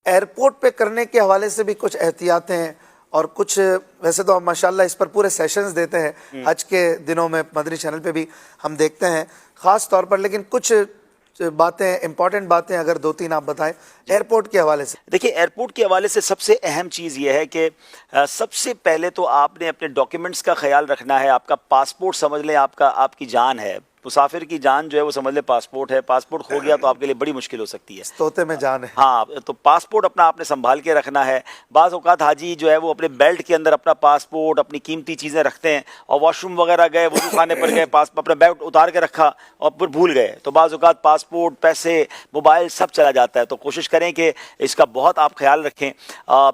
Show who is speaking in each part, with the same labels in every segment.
Speaker 1: Airport پہ کرنے کے حوالے سے بھی کچھ احتیاطیں ہیں اور کچھ ویسے تو ماشاءاللہ اس پر پورے سیشنز دیتے ہیں حج کے دنوں میں، مدنی چینل پہ بھی ہم دیکھتے ہیں خاص طور پر، لیکن کچھ باتیں امپورٹنٹ باتیں اگر دو تین آپ بتائیں ایئرپورٹ کے حوالے سے۔
Speaker 2: دیکھیے ایئرپورٹ کے حوالے سے سب سے اہم چیز یہ ہے کہ سب سے پہلے تو آپ نے اپنے ڈاکیومنٹس کا خیال رکھنا ہے۔ آپ کا پاسپورٹ سمجھ لیں آپ کی جان ہے، مسافر کی جان جو ہے وہ سمجھ لیں پاسپورٹ ہے۔ پاسپورٹ کھو گیا تو آپ کے لیے بڑی مشکل ہو سکتی ہے،
Speaker 1: طوطے میں جان ہے۔
Speaker 2: ہاں، تو پاسپورٹ اپنا آپ نے سنبھال کے رکھنا ہے۔ بعض اوقات حاجی جو ہے وہ اپنے بیلٹ کے اندر اپنا پاسپورٹ، اپنی قیمتی چیزیں رکھتے ہیں، اور واش روم وغیرہ گئے، وضو خانے پر گئے، اپنا بیلٹ اتار کے رکھا اور پھر بھول گئے، تو بعض اوقات پاسپورٹ، پیسے، موبائل سب چلا جاتا ہے۔ تو کوشش کریں کہ اس کا بہت آپ خیال رکھیں۔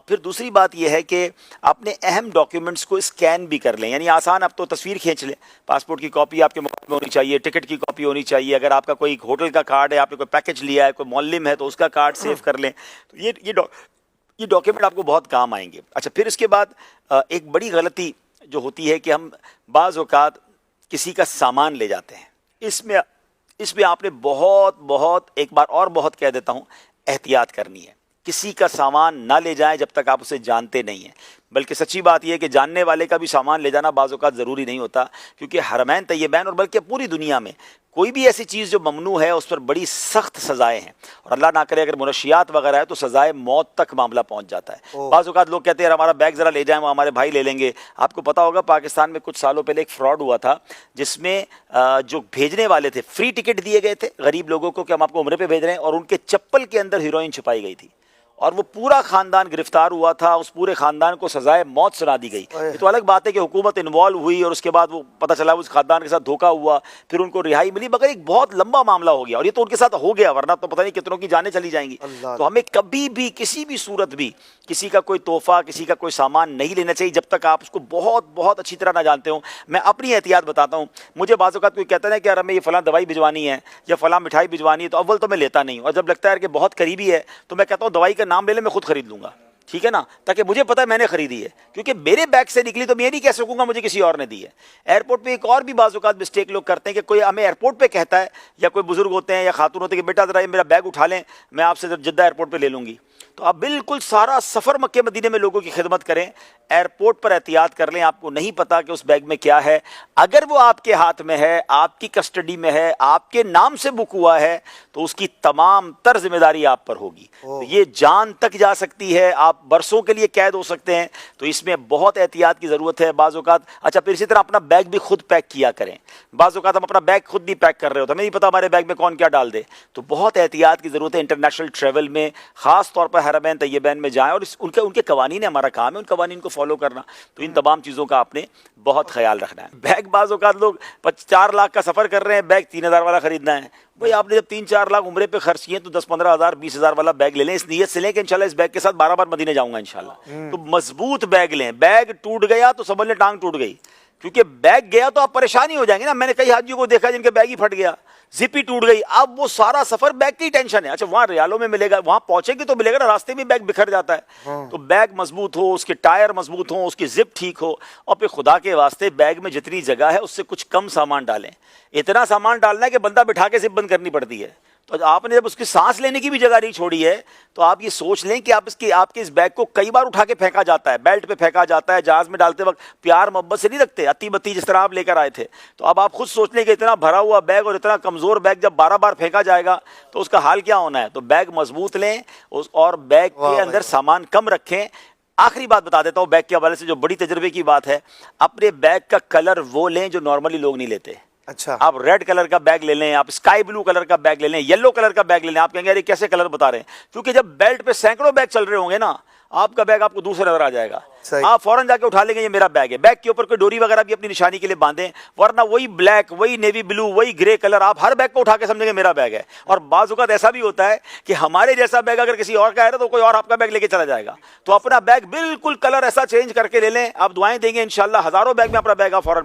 Speaker 2: پھر دوسری بات یہ ہے کہ اپنے اہم ڈاکیومنٹس کو اسکین بھی کر لیں، یعنی آسان، اب تو تصویر کھینچ لیں، پاسپورٹ کی کاپی آپ کے موبائل میں ہونی چاہیے، ٹکٹ کی کاپی ہونی چاہیے، اگر آپ کا کوئی ہوٹل کا کارڈ ہے، آپ نے کوئی پیکج لیا ہے، کوئی معلم ہے تو اس کا کارڈ سیو کر لیں۔ تو یہ ڈاکیومنٹ آپ کو بہت کام آئیں گے۔ اچھا، پھر اس کے بعد ایک بڑی غلطی جو ہوتی ہے کہ ہم بعض اوقات کسی کا سامان لے جاتے ہیں، اس میں آپ نے بہت ایک بار اور بہت کہہ دیتا ہوں، احتیاط کرنی ہے۔ کسی کا سامان نہ لے جائیں جب تک آپ اسے جانتے نہیں ہیں، بلکہ سچی بات یہ ہے کہ جاننے والے کا بھی سامان لے جانا بعض اوقات ضروری نہیں ہوتا، کیونکہ حرمین طیبین اور بلکہ پوری دنیا میں کوئی بھی ایسی چیز جو ممنوع ہے اس پر بڑی سخت سزائیں ہیں، اور اللہ نہ کرے اگر منشیات وغیرہ ہے تو سزائے موت تک معاملہ پہنچ جاتا ہے۔ بعض اوقات لوگ کہتے ہیں ہمارا بیگ ذرا لے جائیں، وہ ہمارے بھائی لے لیں گے۔ آپ کو پتا ہوگا پاکستان میں کچھ سالوں پہلے ایک فراڈ ہوا تھا جس میں جو بھیجنے والے تھے فری ٹکٹ دیے گئے تھے غریب لوگوں کو کہ ہم آپ کو عمرے پہ بھیج رہے ہیں، اور ان کے چپل کے اندر ہیروئن چھپائی گئی تھی، اور وہ پورا خاندان گرفتار ہوا تھا، اس پورے خاندان کو سزائے موت سنا دی گئی۔ یہ تو الگ بات ہے کہ حکومت انوالو ہوئی اور اس کے بعد وہ پتہ چلا اس خاندان کے ساتھ دھوکہ ہوا، پھر ان کو رہائی ملی، مگر ایک بہت لمبا معاملہ ہو گیا، اور یہ تو ان کے ساتھ ہو گیا، ورنہ تو پتہ نہیں کتنوں کی جانیں چلی جائیں گی۔ تو ہمیں کبھی بھی کسی بھی صورت بھی کسی کا کوئی تحفہ، کسی کا کوئی سامان نہیں لینا چاہیے جب تک آپ اس کو بہت اچھی طرح نہ جانتے ہوں۔ میں اپنی احتیاط بتاتا ہوں، مجھے بعض اوقات کوئی کہتا ہے کہ یار ہمیں یہ فلاں دوائی بھجوانی ہے یا فلاں مٹھائی بھجوانی ہے، تو اول تو میں لیتا نہیں ہوں، اور جب لگتا ہے کہ بہت قریبی ہے تو میں کہتا ہوں دوائی کا نام لے لیں، میں خود خرید لوں گا، ٹھیک ہے نا، تاکہ مجھے پتہ ہے میں نے خریدی ہے، کیونکہ میرے بیگ سے نکلی تو میں نہیں کہہ سکوں گا مجھے کسی اور نے دی ہے۔ ایئرپورٹ پہ ایک اور بھی بعض اوقات مسٹیک لوگ کرتے ہیں کہ کوئی ہمیں ایئرپورٹ پہ کہتا ہے، یا کوئی بزرگ ہوتے ہیں یا خاتون ہوتے ہیں کہ بیٹا ذرا یہ میرا بیگ اٹھا لیں، میں آپ سے جدہ ایئرپورٹ پہ لے لوں گی۔ تو آپ بالکل سارا سفر مکہ مدینے میں لوگوں کی خدمت کریں، ایئرپورٹ پر احتیاط کر لیں، آپ کو نہیں پتا کہ اس بیگ میں کیا ہے۔ اگر وہ آپ کے ہاتھ میں ہے، آپ کی کسٹڈی میں ہے، آپ کے نام سے بک ہوا ہے، تو اس کی تمام تر ذمہ داری آپ پر ہوگی، یہ جان تک جا سکتی ہے، آپ برسوں کے لیے قید ہو سکتے ہیں، تو اس میں بہت احتیاط کی ضرورت ہے۔ بعض اوقات اچھا، پھر اسی طرح اپنا بیگ بھی خود پیک کیا کریں۔ بعض اوقات ہم اپنا بیگ خود نہیں پیک کر رہے ہوتے، ہمیں نہیں پتا ہمارے بیگ میں کون کیا ڈال دے، تو بہت احتیاط کی ضرورت ہے انٹرنیشنل ٹریول میں، خاص طور پر حرمین طیبین میں جائیں، اور ان کے قوانین ہے، ہمارا کام ہے ان قوانین کو فالو کرنا، تو ان تمام چیزوں کا آپ نے بہت خیال رکھنا ہے۔ بیگ بعض اوقات لوگ 4 لاکھ کا سفر کر رہے ہیں، بیگ 3,000 والا خریدنا ہے۔ بھئی آپ نے جب 3-4 لاکھ عمرے پہ خرچ کیے تو 10-15 ہزار 20,000 والا بیگ لے لیں، اس نیت سے لیں کہ انشاءاللہ اس بیگ کے ساتھ 12 بار مدینے جاؤں گا انشاءاللہ۔ تو مضبوط بیگ لیں، بیگ ٹوٹ گیا تو سمجھ لیں ٹانگ ٹوٹ گئی، کیونکہ بیگ گیا تو آپ پریشان ہی ہو جائیں گے نا۔ میں نے کئی حاجیوں کو دیکھا جن کے بیگ ہی پھٹ گیا، زپ ہی ٹوٹ گئی، اب وہ سارا سفر بیگ کی ٹینشن ہے۔ اچھا وہاں ریالوں میں ملے گا، وہاں پہنچے گی تو ملے گا نا، راستے میں بیگ بکھر جاتا ہے۔ تو بیگ مضبوط ہو، اس کے ٹائر مضبوط ہوں، اس کی زپ ٹھیک ہو، اور پھر خدا کے واسطے بیگ میں جتنی جگہ ہے اس سے کچھ کم سامان ڈالیں۔ اتنا سامان ڈالنا ہے کہ بندہ بٹھا کے زپ بند کرنی پڑتی ہے۔ تو آپ نے جب اس کی سانس لینے کی بھی جگہ نہیں چھوڑی ہے تو آپ یہ سوچ لیں کہ آپ کے اس بیگ کو کئی بار اٹھا کے پھینکا جاتا ہے، بیلٹ پہ پھینکا جاتا ہے، جہاز میں ڈالتے وقت پیار محبت سے نہیں رکھتے، اتی بتی جس طرح آپ لے کر آئے تھے۔ تو اب آپ خود سوچ لیں کہ اتنا بھرا ہوا بیگ اور اتنا کمزور بیگ جب 12 بار پھینکا جائے گا تو اس کا حال کیا ہونا ہے۔ تو بیگ مضبوط لیں اور بیگ کے اندر سامان کم رکھیں۔ آخری بات بتا دیتا ہوں بیگ کے حوالے سے جو بڑی تجربے کی بات ہے، اپنے بیگ کا کلر وہ لیں جو نارملی لوگ نہیں لیتے۔
Speaker 1: اچھا،
Speaker 2: آپ ریڈ کلر کا بیگ لے لیں، آپ اسکائی بلو کلر کا بیگ لے لیں، یلو کلر کا بیگ لے لیں۔ آپ کہیں گے یار یہ کیسے کلر بتا رہے ہیں، کیونکہ جب بیلٹ پہ سینکڑوں بیگ چل رہے ہوں گے نا، آپ کا بیگ آپ کو دوسرے نظر آ جائے گا، آپ فوراً جا کے اٹھا لیں گے یہ میرا بیگ ہے۔ بیگ کے اوپر کوئی ڈوری وغیرہ بھی اپنی نشانی کے لیے باندھیں، ورنہ وہی بلیک، وہی نیوی بلو، وہی گرے کلر آپ ہر بیگ کو اٹھا کے سمجھیں گے میرا بیگ ہے۔ اور بعض اوقات ایسا بھی ہوتا ہے کہ ہمارے جیسا بیگ اگر کسی اور کا ہے تو کوئی اور آپ کا بیگ لے کے چلا جائے گا۔ تو اپنا بیگ بالکل کلر ایسا چینج کر کے لے لیں، آپ دعائیں دیں گے انشاءاللہ ہزاروں بیگ میں اپنا بیگ آپ فوراً